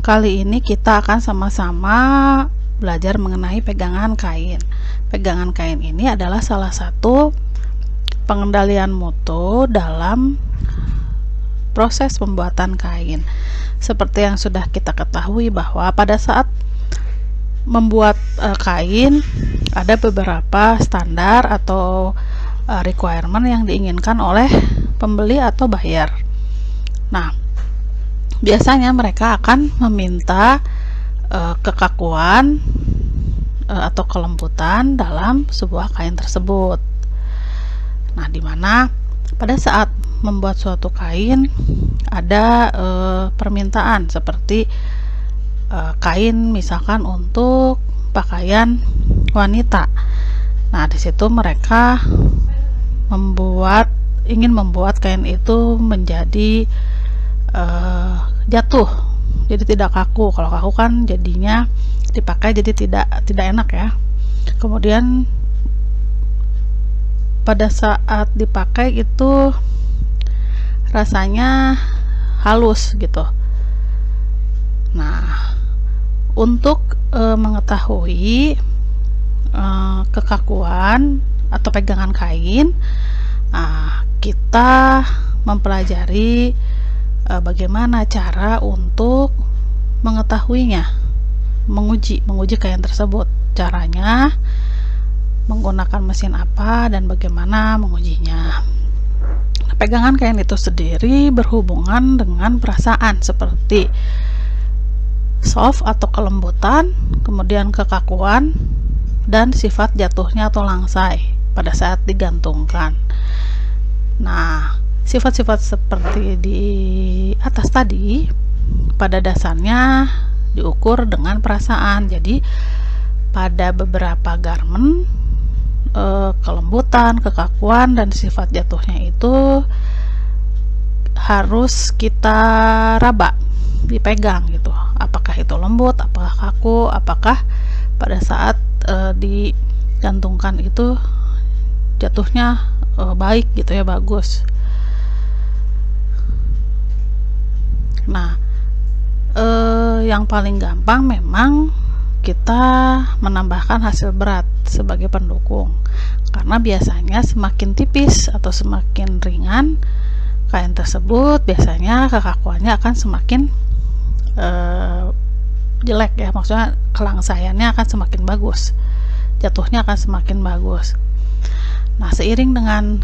Kali ini kita akan sama-sama belajar mengenai pegangan kain. Pegangan kain ini adalah salah satu pengendalian mutu dalam proses pembuatan kain. Seperti yang sudah kita ketahui bahwa pada saat membuat kain ada beberapa standar atau requirement yang diinginkan oleh pembeli atau buyer. Nah, biasanya mereka akan meminta kekakuan atau kelembutan dalam sebuah kain tersebut. Nah, dimana pada saat membuat suatu kain ada permintaan seperti kain misalkan untuk pakaian wanita. Nah, di situ mereka ingin membuat kain itu menjadi jatuh, jadi tidak kaku. Kalau kaku kan jadinya dipakai jadi tidak enak ya. Kemudian pada saat dipakai itu rasanya halus gitu. Nah, untuk mengetahui kekakuan atau pegangan kain, kita mempelajari bagaimana cara untuk mengetahuinya, menguji kain tersebut. Caranya menggunakan mesin apa dan bagaimana mengujinya. Nah, pegangan kain itu sendiri berhubungan dengan perasaan seperti soft atau kelembutan, kemudian kekakuan, dan sifat jatuhnya atau langsai pada saat digantungkan. Nah, sifat-sifat seperti di atas tadi pada dasarnya diukur dengan perasaan. Jadi pada beberapa garment kelembutan, kekakuan, dan sifat jatuhnya itu harus kita raba, dipegang gitu. Apakah itu lembut, apakah kaku, apakah pada saat digantungkan itu jatuhnya baik gitu ya, bagus. Nah, yang paling gampang memang kita menambahkan hasil berat sebagai pendukung, karena biasanya semakin tipis atau semakin ringan kain tersebut, biasanya kekakuannya akan semakin jelek ya, maksudnya kelangsaiannya akan semakin bagus, jatuhnya akan semakin bagus. Nah, seiring dengan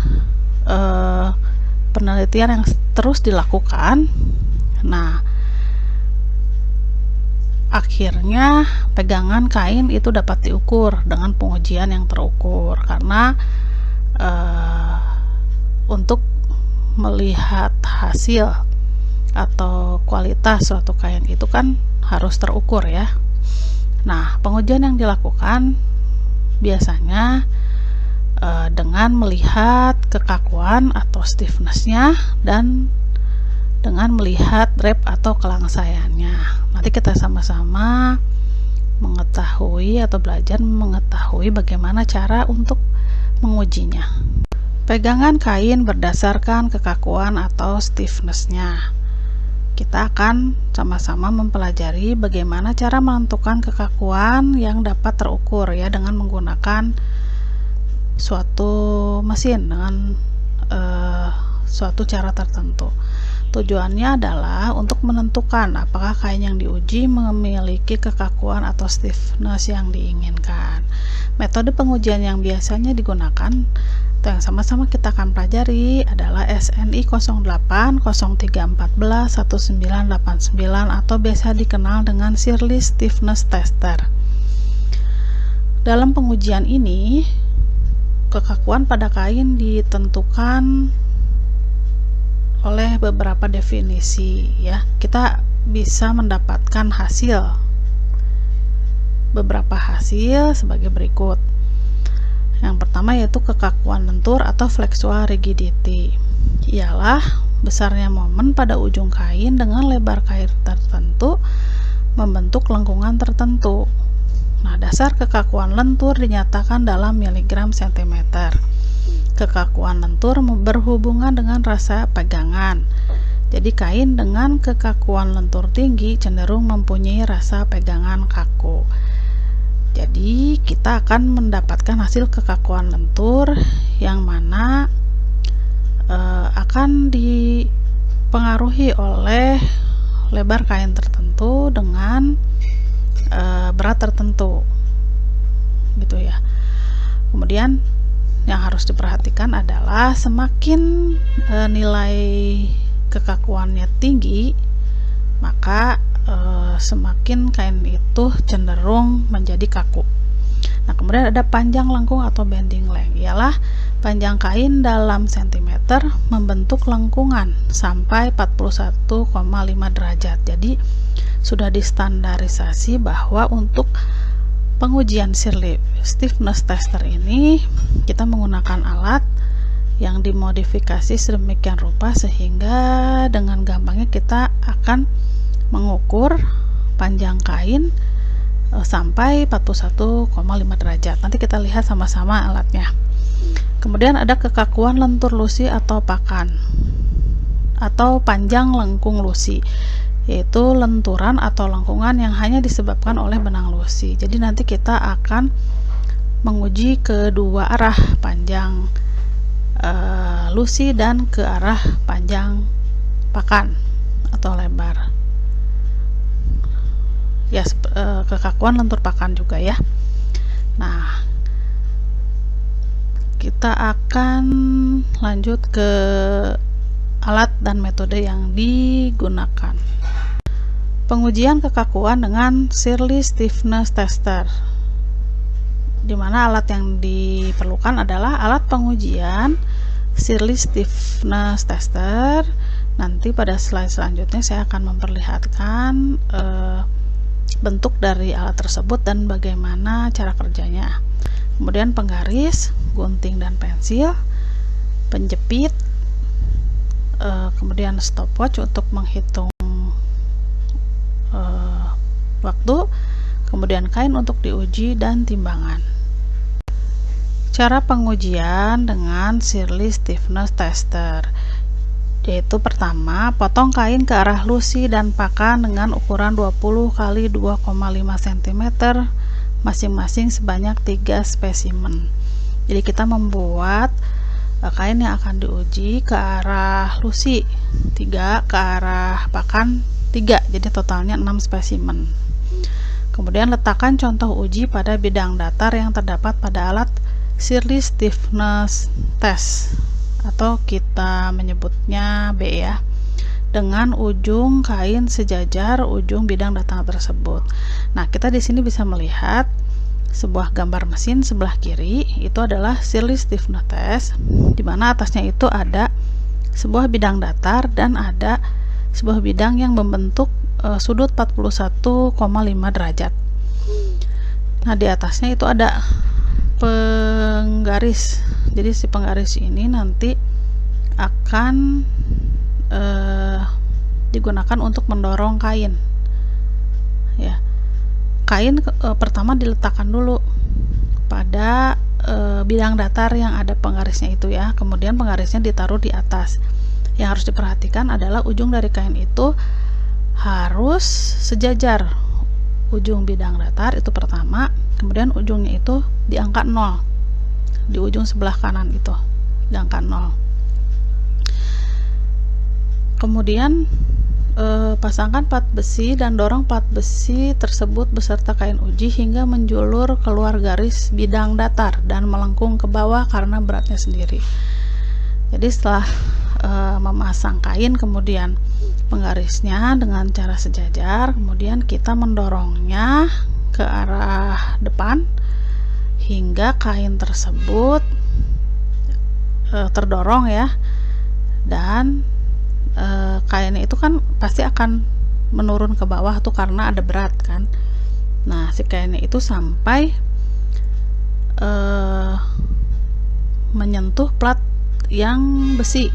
penelitian yang terus dilakukan, nah akhirnya pegangan kain itu dapat diukur dengan pengujian yang terukur, karena untuk melihat hasil atau kualitas suatu kain itu kan harus terukur ya. Nah, pengujian yang dilakukan biasanya dengan melihat kekakuan atau stiffness-nya dan dengan melihat drape atau kelangsaiannya. Nanti kita sama-sama mengetahui atau belajar mengetahui bagaimana cara untuk mengujinya. Pegangan kain berdasarkan kekakuan atau stiffness-nya. Kita akan sama-sama mempelajari bagaimana cara menentukan kekakuan yang dapat terukur ya, dengan menggunakan suatu mesin dengan suatu cara tertentu. Tujuannya adalah untuk menentukan apakah kain yang diuji memiliki kekakuan atau stiffness yang diinginkan. Metode pengujian yang biasanya digunakan atau yang sama-sama kita akan pelajari adalah SNI 08 03 14 1989 atau biasa dikenal dengan Shirley Stiffness Tester. Dalam pengujian ini, kekakuan pada kain ditentukan oleh beberapa definisi ya. Kita bisa mendapatkan beberapa hasil sebagai berikut. Yang pertama yaitu kekakuan lentur atau flexual rigidity, ialah besarnya momen pada ujung kain dengan lebar kain tertentu membentuk lengkungan tertentu. Nah, dasar kekakuan lentur dinyatakan dalam miligram sentimeter. Kekakuan lentur berhubungan dengan rasa pegangan. Jadi kain dengan kekakuan lentur tinggi cenderung mempunyai rasa pegangan kaku. Jadi kita akan mendapatkan hasil kekakuan lentur yang mana akan dipengaruhi oleh lebar kain tertentu dengan berat tertentu, gitu ya. Kemudian yang harus diperhatikan adalah semakin nilai kekakuannya tinggi, maka semakin kain itu cenderung menjadi kaku. Nah, kemudian ada panjang lengkung atau bending length, ialah panjang kain dalam sentimeter membentuk lengkungan sampai 41,5 derajat. Jadi sudah distandarisasi bahwa untuk pengujian Shirley stiffness tester ini kita menggunakan alat yang dimodifikasi sedemikian rupa sehingga dengan gampangnya kita akan mengukur panjang kain sampai 41,5 derajat. Nanti kita lihat sama-sama alatnya. Kemudian ada kekakuan lentur lusi atau pakan atau panjang lengkung lusi, yaitu lenturan atau lengkungan yang hanya disebabkan oleh benang lusi. Jadi nanti kita akan menguji kedua arah, panjang lusi dan ke arah panjang pakan atau lebar. Ya, kekakuan lentur pakan juga ya. Nah, kita akan lanjut ke alat dan metode yang digunakan. Pengujian kekakuan dengan Shirley stiffness tester, di mana alat yang diperlukan adalah alat pengujian Shirley stiffness tester. Nanti pada slide selanjutnya saya akan memperlihatkan bentuk dari alat tersebut dan bagaimana cara kerjanya. Kemudian penggaris, gunting dan pensil, penjepit, kemudian stopwatch untuk menghitung waktu, kemudian kain untuk diuji dan timbangan. Cara pengujian dengan Shirley stiffness tester, yaitu pertama, potong kain ke arah lusi dan pakan dengan ukuran 20 x 2,5 cm masing-masing sebanyak 3 spesimen. Jadi kita membuat kain yang akan diuji ke arah lusi 3, ke arah pakan 3, jadi totalnya 6 spesimen. Kemudian letakkan contoh uji pada bidang datar yang terdapat pada alat Shirley stiffness test, atau kita menyebutnya B ya, dengan ujung kain sejajar ujung bidang datar tersebut. Nah, kita di sini bisa melihat sebuah gambar mesin sebelah kiri, itu adalah Shirley stiffness test, di mana atasnya itu ada sebuah bidang datar dan ada sebuah bidang yang membentuk sudut 41,5 derajat. Nah, di atasnya itu ada penggaris. Jadi si penggaris ini nanti akan digunakan untuk mendorong kain. Ya, kain pertama diletakkan dulu pada bidang datar yang ada penggarisnya itu ya. Kemudian penggarisnya ditaruh di atas. Yang harus diperhatikan adalah ujung dari kain itu harus sejajar ujung bidang datar, itu pertama. Kemudian ujungnya itu di angka 0, di ujung sebelah kanan itu di angka 0. Kemudian pasangkan plat besi dan dorong plat besi tersebut beserta kain uji hingga menjulur keluar garis bidang datar dan melengkung ke bawah karena beratnya sendiri. Jadi setelah memasang kain, kemudian penggarisnya dengan cara sejajar, kemudian kita mendorongnya ke arah depan hingga kain tersebut terdorong ya, dan kainnya itu kan pasti akan menurun ke bawah tuh karena ada berat kan. Nah, si kainnya itu sampai menyentuh plat yang besi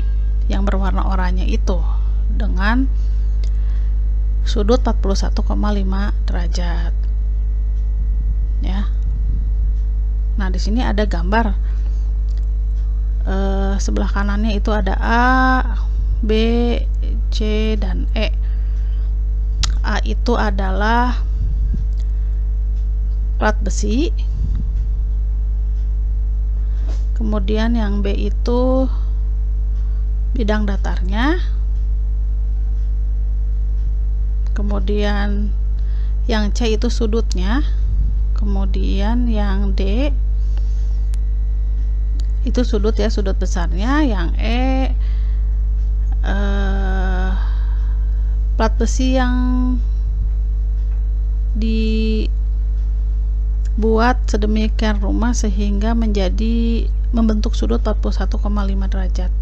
yang berwarna oranye itu dengan sudut 41,5 derajat ya. Nah, di sini ada gambar sebelah kanannya itu ada A, B, C, dan E. A itu adalah plat besi, kemudian yang B itu bidang datarnya, kemudian yang C itu sudutnya, kemudian yang D itu sudut ya, sudut besarnya, yang E plat besi yang dibuat sedemikian rupa sehingga membentuk sudut 41,5 derajat.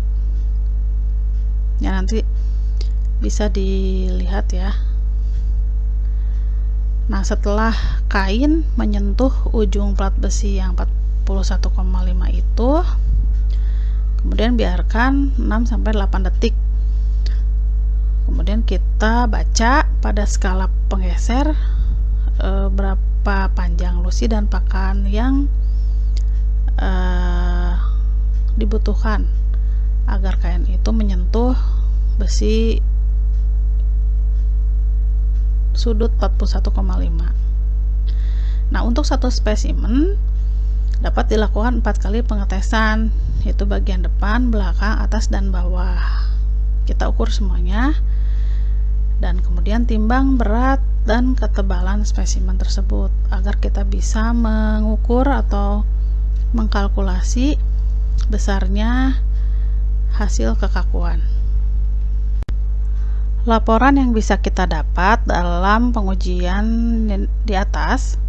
Ya, nanti bisa dilihat ya. Nah, setelah kain menyentuh ujung plat besi yang 41,5 itu, kemudian biarkan 6-8 detik. Kemudian kita baca pada skala penggeser berapa panjang lusi dan pakan yang dibutuhkan agar kain itu menyentuh besi sudut 41,5. Nah, untuk satu spesimen dapat dilakukan 4 kali pengetesan, yaitu bagian depan, belakang, atas, dan bawah. Kita ukur semuanya dan kemudian timbang berat dan ketebalan spesimen tersebut agar kita bisa mengukur atau mengkalkulasi besarnya hasil kekakuan. Laporan yang bisa kita dapat dalam pengujian di atas,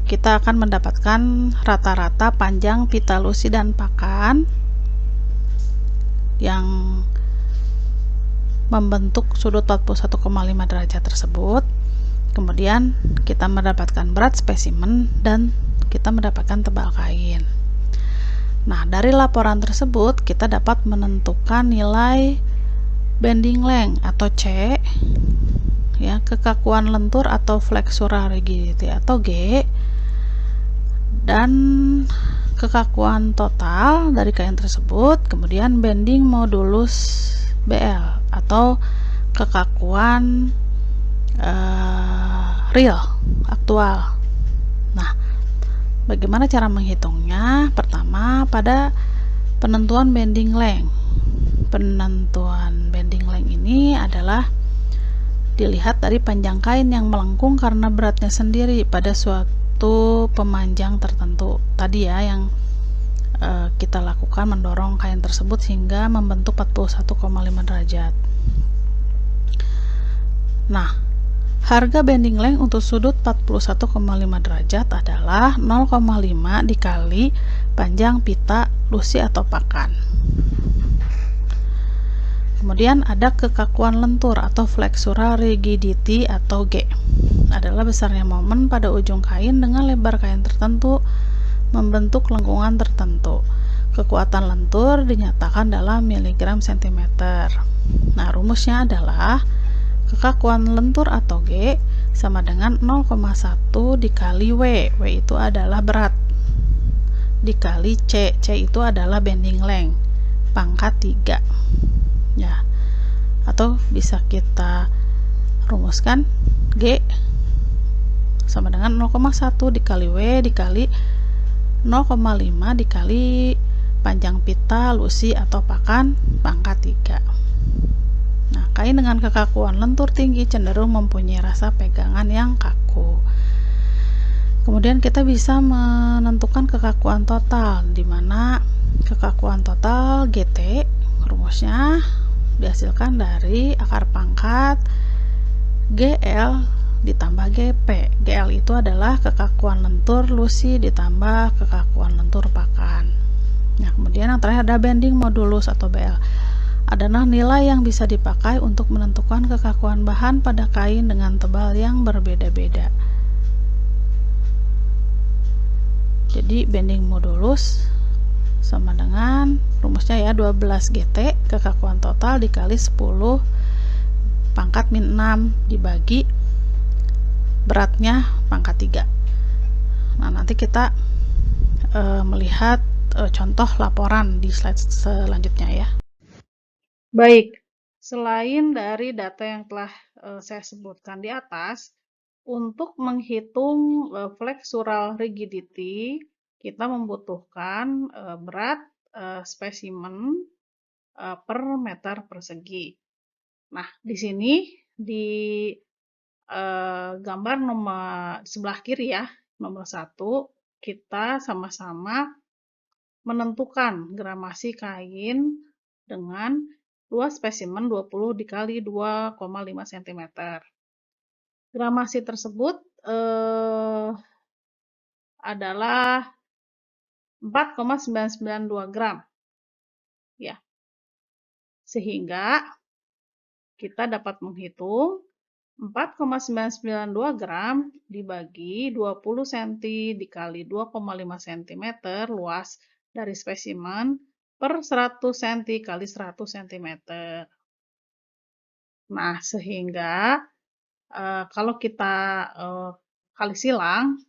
kita akan mendapatkan rata-rata panjang pita lusi dan pakan yang membentuk sudut 41,5 derajat tersebut. Kemudian kita mendapatkan berat spesimen dan kita mendapatkan tebal kain. Nah, dari laporan tersebut kita dapat menentukan nilai bending length atau C, ya, kekakuan lentur atau flexural rigidity atau G, dan kekakuan total dari kain tersebut, kemudian bending modulus BL atau kekakuan real aktual. Nah, bagaimana cara menghitungnya? Pertama, pada penentuan bending length. Penentuan bending length ini adalah dilihat dari panjang kain yang melengkung karena beratnya sendiri pada suatu pemanjang tertentu. Tadi ya yang kita lakukan mendorong kain tersebut hingga membentuk 41,5 derajat. Nah, harga bending length untuk sudut 41,5 derajat adalah 0,5 dikali panjang pita lusi atau pakan. Kemudian ada kekakuan lentur atau flexural rigidity atau G, adalah besarnya momen pada ujung kain dengan lebar kain tertentu membentuk lengkungan tertentu. Kekuatan lentur dinyatakan dalam miligram sentimeter. Nah, rumusnya adalah kekakuan lentur atau G sama dengan 0,1 dikali W. W itu adalah berat, dikali C. C itu adalah bending length pangkat 3. Ya. Atau bisa kita rumuskan G sama dengan 0,1 dikali W dikali 0,5 dikali panjang pita lusi atau pakan pangkat 3. Nah, kain dengan kekakuan lentur tinggi cenderung mempunyai rasa pegangan yang kaku. Kemudian kita bisa menentukan kekakuan total, di mana kekakuan total GT rumusnya dihasilkan dari akar pangkat GL ditambah GP. GL itu adalah kekakuan lentur lusi ditambah kekakuan lentur pakan. Nah, kemudian yang terakhir ada bending modulus atau BL. Adalah nilai yang bisa dipakai untuk menentukan kekakuan bahan pada kain dengan tebal yang berbeda-beda. Jadi bending modulus sama dengan rumusnya ya 12 GT kekakuan total dikali 10 pangkat min 6 dibagi beratnya pangkat 3. Nah, nanti kita melihat contoh laporan di slide selanjutnya ya. Baik, selain dari data yang telah saya sebutkan di atas, untuk menghitung flexural rigidity, kita membutuhkan berat spesimen per meter persegi. Nah, di sini di gambar nomor sebelah kiri ya, nomor 1, kita sama-sama menentukan gramasi kain dengan luas spesimen 20 dikali 2,5 cm. Gramasi tersebut adalah 4,992 gram. Ya, sehingga kita dapat menghitung 4,992 gram dibagi 20 cm dikali 2,5 cm luas dari spesimen per 100 cm kali 100 cm. Nah, sehingga kalau kita kali silang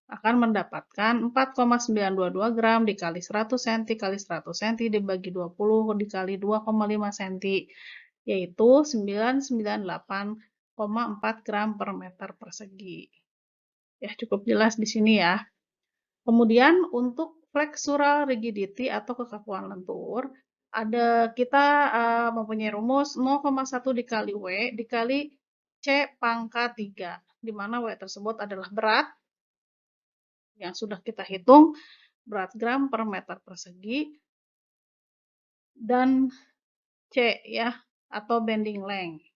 akan mendapatkan 4,922 gram dikali 100 cm kali 100 cm dibagi 20 dikali 2,5 cm, yaitu 998,4 gram per meter persegi. Ya, cukup jelas di sini ya. Kemudian untuk flexural rigidity atau kekakuan lentur, kita mempunyai rumus 0,1 dikali W dikali C pangkat 3, di mana W tersebut adalah berat yang sudah kita hitung, berat gram per meter persegi, dan C ya, atau bending length.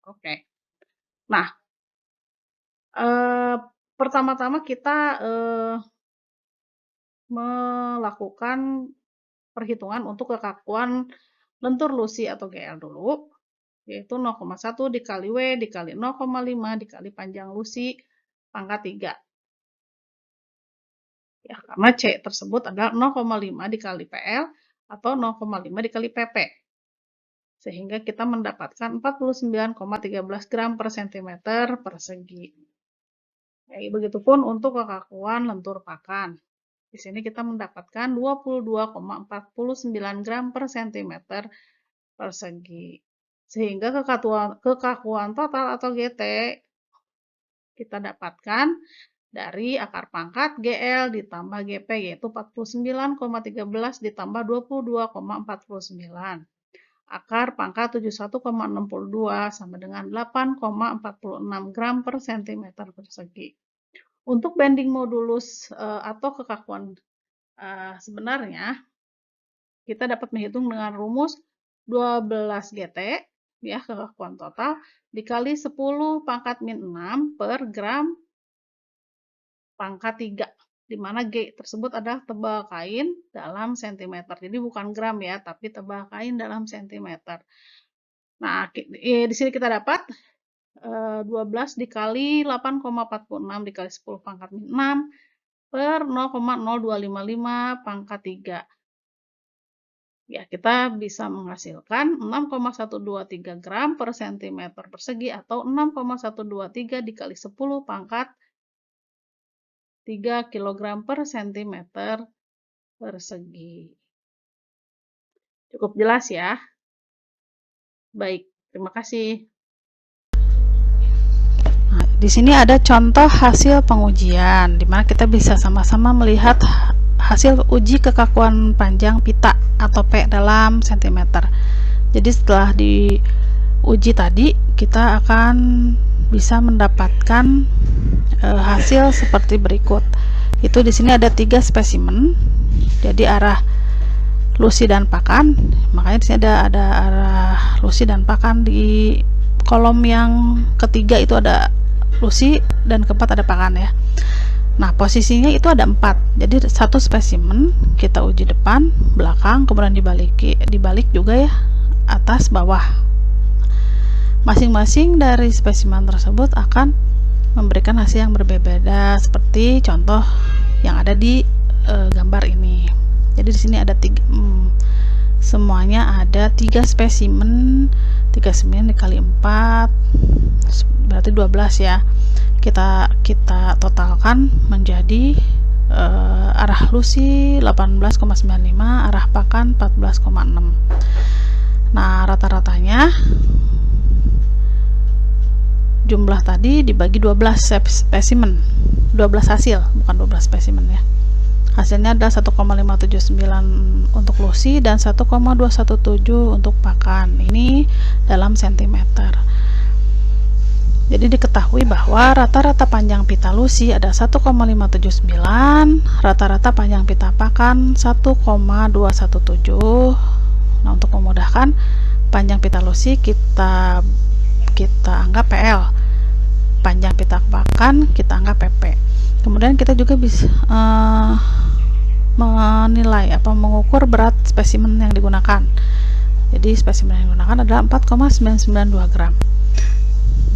Oke. Nah, pertama-tama kita melakukan perhitungan untuk kekakuan lentur lusi atau GL dulu, yaitu 0,1 dikali W dikali 0,5 dikali panjang lusi pangkat 3. Ya, karena C tersebut adalah 0,5 dikali PL atau 0,5 dikali PP. Sehingga kita mendapatkan 49,13 gram per cm persegi. Ya, begitupun untuk kekakuan lentur pakan. Di sini kita mendapatkan 22,49 gram per cm persegi. Sehingga kekakuan total atau GT kita dapatkan dari akar pangkat GL ditambah GP, yaitu 49,13 ditambah 22,49. Akar pangkat 71,62 sama dengan 8,46 gram per cm persegi. Untuk bending modulus atau kekakuan sebenarnya, kita dapat menghitung dengan rumus 12 GT, ya, kekakuan total, dikali 10 pangkat min 6 per gram pangkat 3, di mana G tersebut adalah tebal kain dalam cm. Jadi bukan gram ya, tapi tebal kain dalam cm. Nah, di sini kita dapat 12 dikali 8,46 dikali 10 pangkat min 6 per 0,0255 pangkat 3. Ya, kita bisa menghasilkan 6,123 gram per cm persegi atau 6,123 dikali 10 pangkat 3 kg per cm persegi. Cukup jelas ya? Baik, terima kasih. Nah, di sini ada contoh hasil pengujian, di mana kita bisa sama-sama melihat hasil uji kekakuan panjang pita atau P dalam cm. Jadi setelah diuji tadi, kita akan bisa mendapatkan hasil seperti berikut. Itu di sini ada 3 spesimen. Jadi arah lusi dan pakan. Makanya di sini ada arah lusi dan pakan. Di kolom yang ketiga itu ada lusi dan keempat ada pakan ya. Nah, posisinya itu ada 4. Jadi satu spesimen kita uji depan, belakang, kemudian dibalik juga ya, atas, bawah. Masing-masing dari spesimen tersebut akan memberikan hasil yang berbeda, seperti contoh yang ada di gambar ini. Jadi di sini ada semuanya ada 3 spesimen, 3 spesimen dikali 4 berarti 12 ya. Kita totalkan menjadi arah lusi 18,95, arah pakan 14,6. Nah, rata-ratanya jumlah tadi dibagi 12 spesimen, 12 hasil, bukan 12 spesimen ya. Hasilnya adalah 1,579 untuk lusi dan 1,217 untuk pakan. Ini dalam sentimeter. Jadi diketahui bahwa rata-rata panjang pita lusi ada 1,579, rata-rata panjang pita pakan 1,217. Nah, untuk memudahkan, panjang pita lusi kita anggap PL, panjang pita pakan kita anggap PP. Kemudian kita juga bisa menilai mengukur berat spesimen yang digunakan. Jadi spesimen yang digunakan adalah 4,992 gram.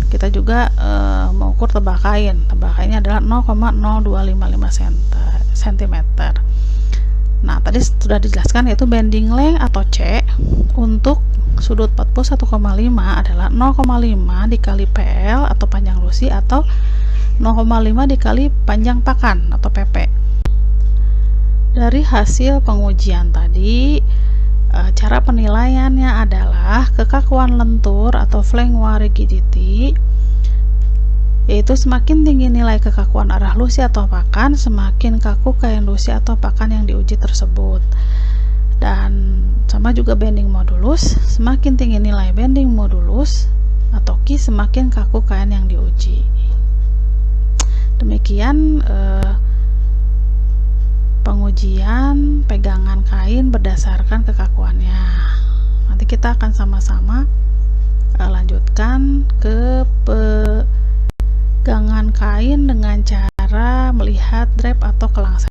Kita juga mengukur tebal kain. Tebal kainnya adalah 0,0255 cm. Nah, tadi sudah dijelaskan, yaitu bending length atau C untuk sudut 41,5 adalah 0,5 dikali PL atau panjang lusi, atau 0,5 dikali panjang pakan atau PP. Dari hasil pengujian tadi, cara penilaiannya adalah kekakuan lentur atau flank-wall rigidity, yaitu semakin tinggi nilai kekakuan arah lusi atau pakan, semakin kaku kain lusi atau pakan yang diuji tersebut. Dan sama juga bending modulus, semakin tinggi nilai bending modulus atau Ki, semakin kaku kain yang diuji. Demikian pengujian pegangan kain berdasarkan kekakuannya. Nanti kita akan sama-sama lanjutkan ke pegangan kain dengan cara melihat drape atau kelangsungan.